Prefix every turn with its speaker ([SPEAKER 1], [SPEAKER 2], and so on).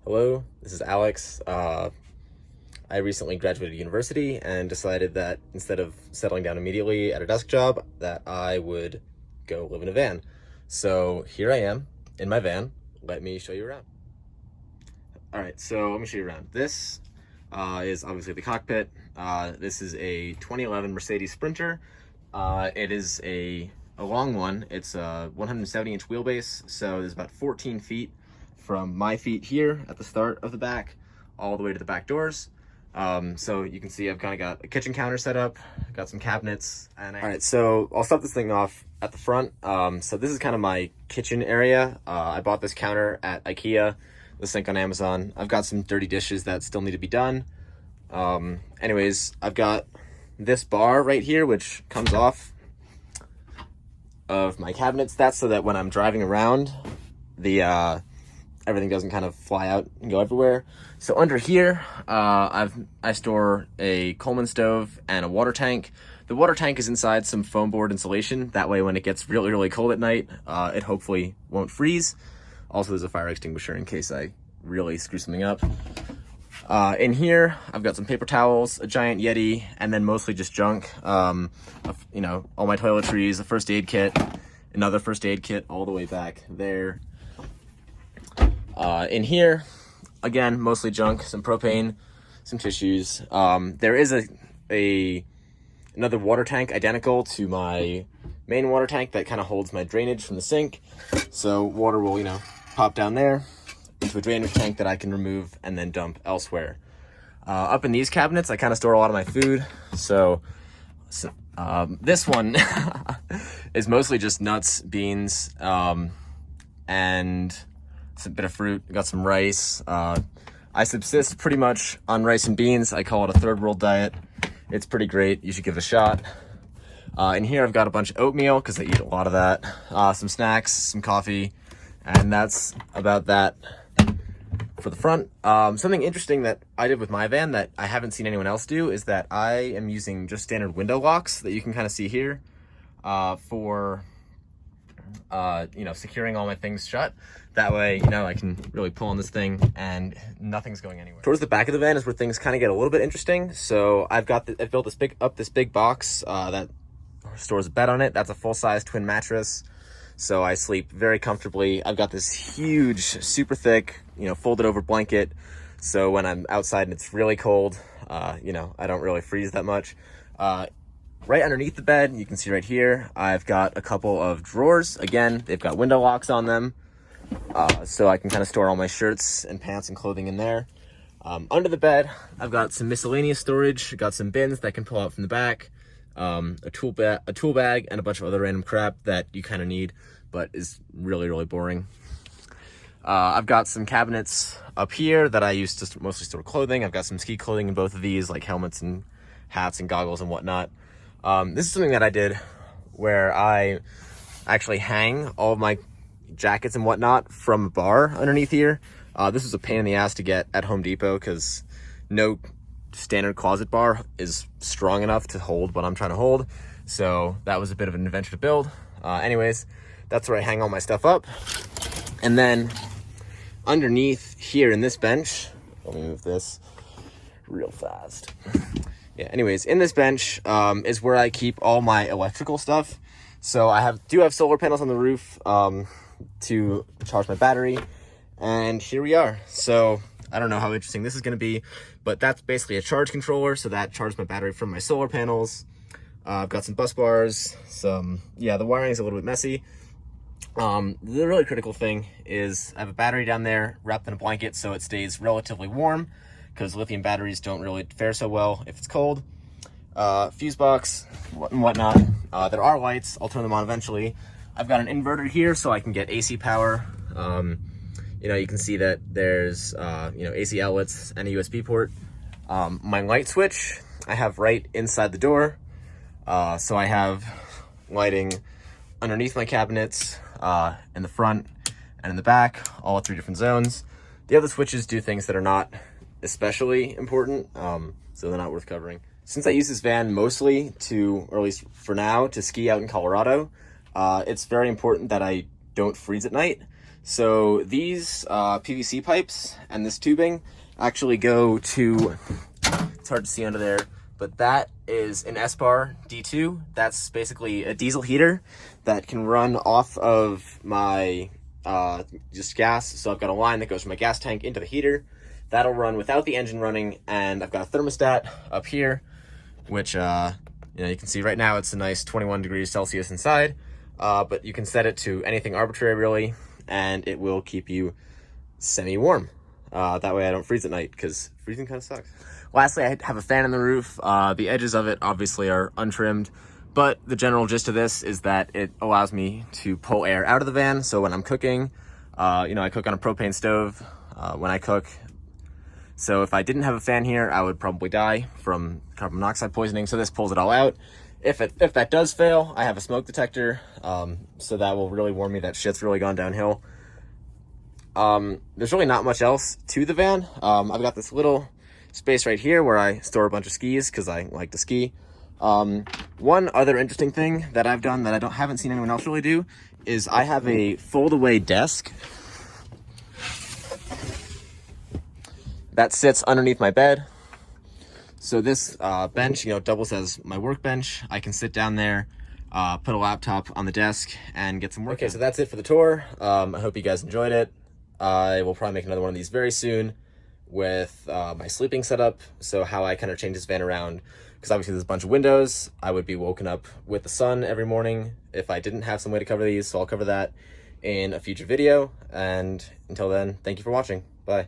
[SPEAKER 1] Hello, this is Alex. I recently graduated university and decided that instead of settling down immediately at a desk job, that I would go live in a van. So here I am in my van. Let me show you around. All right, so let me show you around. This is obviously the cockpit. This is a 2011 Mercedes Sprinter. It is a long one. It's a 170-inch wheelbase, so there's about 14 feet from my feet here at the start of the back all the way to the back doors. So you can see I've kind of got a kitchen counter set up, got some cabinets. All right, so I'll start this thing off at the front. So this is kind of my kitchen area. I bought this counter at IKEA, the sink on Amazon. I've got some dirty dishes that still need to be done. Anyways, I've got this bar right here, which comes off of my cabinets. That's so that when I'm driving around, everything doesn't kind of fly out and go everywhere. So under here, I store a Coleman stove and a water tank. The water tank is inside some foam board insulation. That way, when it gets really, really cold at night, it hopefully won't freeze. Also, there's a fire extinguisher in case I really screw something up. In here, I've got some paper towels, a giant Yeti, and then mostly just junk. All my toiletries, a first aid kit, another first aid kit all the way back there. In here, again, mostly junk, some propane, some tissues. There is another water tank identical to my main water tank that kind of holds my drainage from the sink. So water will, pop down there into a drainage tank that I can remove and then dump elsewhere. Up in these cabinets, I kind of store a lot of my food. So this one is mostly just nuts, beans, and a bit of fruit. Got some rice. I subsist pretty much on rice and beans. I call it a third world diet. It's pretty great. You should give it a shot. In here, I've got a bunch of oatmeal because I eat a lot of that. Some snacks, some coffee, and that's about that for the front. Something interesting that I did with my van that I haven't seen anyone else do is that I am using just standard window locks that you can kind of see here for securing all my things shut. That way, I can really pull on this thing and nothing's going anywhere. Towards the back of the van is where things kind of get a little bit interesting. So I've built this big box that stores a bed on it. That's a full-size twin mattress. So I sleep very comfortably. I've got this huge, super thick, folded over blanket. So when I'm outside and it's really cold, I don't really freeze that much. Right underneath the bed, you can see right here, I've got a couple of drawers. Again, they've got window locks on them. So I can kind of store all my shirts and pants and clothing in there. Under the bed, I've got some miscellaneous storage. Got some bins that I can pull out from the back. A tool bag, and a bunch of other random crap that you kind of need, but is really, really boring. I've got some cabinets up here that I use to mostly store clothing. I've got some ski clothing in both of these, like helmets and hats and goggles and whatnot. This is something that I did where I actually hang all of my jackets and whatnot from a bar underneath here. This was a pain in the ass to get at Home Depot because no standard closet bar is strong enough to hold what I'm trying to hold. So that was a bit of an adventure to build. Anyways, that's where I hang all my stuff up. And then underneath here in this bench, let me move this real fast. Yeah, anyways, in this bench is where I keep all my electrical stuff. So I do have solar panels on the roof to charge my battery. And here we are. So I don't know how interesting this is going to be, but that's basically a charge controller. So that charges my battery from my solar panels. I've got some bus bars. The wiring is a little bit messy. The really critical thing is I have a battery down there wrapped in a blanket so it stays relatively warm, because lithium batteries don't really fare so well if it's cold. Fuse box and whatnot. There are lights. I'll turn them on eventually. I've got an inverter here so I can get AC power. You can see that there's AC outlets and a USB port. My light switch I have right inside the door. So I have lighting underneath my cabinets, in the front and in the back, all 3 different zones. The other switches do things that are not especially important, so they're not worth covering. Since I use this van mostly or at least for now, to ski out in Colorado, it's very important that I don't freeze at night. So these PVC pipes and this tubing actually go to, it's hard to see under there, but that is an Espar D2. That's basically a diesel heater that can run off of my just gas. So I've got a line that goes from my gas tank into the heater. That'll run without the engine running, and I've got a thermostat up here, which you can see right now it's a nice 21 degrees Celsius inside, but you can set it to anything arbitrary really, and it will keep you semi-warm. That way I don't freeze at night, because freezing kind of sucks. Lastly, I have a fan on the roof. The edges of it obviously are untrimmed, but the general gist of this is that it allows me to pull air out of the van. So when I'm cooking, I cook on a propane stove when I cook. So if I didn't have a fan here, I would probably die from carbon monoxide poisoning. So this pulls it all out. If that does fail, I have a smoke detector. So that will really warn me that shit's really gone downhill. There's really not much else to the van. I've got this little space right here where I store a bunch of skis because I like to ski. One other interesting thing that I've done that I haven't seen anyone else really do is I have a fold-away desk that sits underneath my bed. So this bench, doubles as my workbench. I can sit down there, put a laptop on the desk, and get some work. Okay, so that's it for the tour. I hope you guys enjoyed it. I will probably make another one of these very soon with my sleeping setup. So how I kind of change this van around, because obviously there's a bunch of windows. I would be woken up with the sun every morning if I didn't have some way to cover these. So I'll cover that in a future video. And until then, thank you for watching. Bye.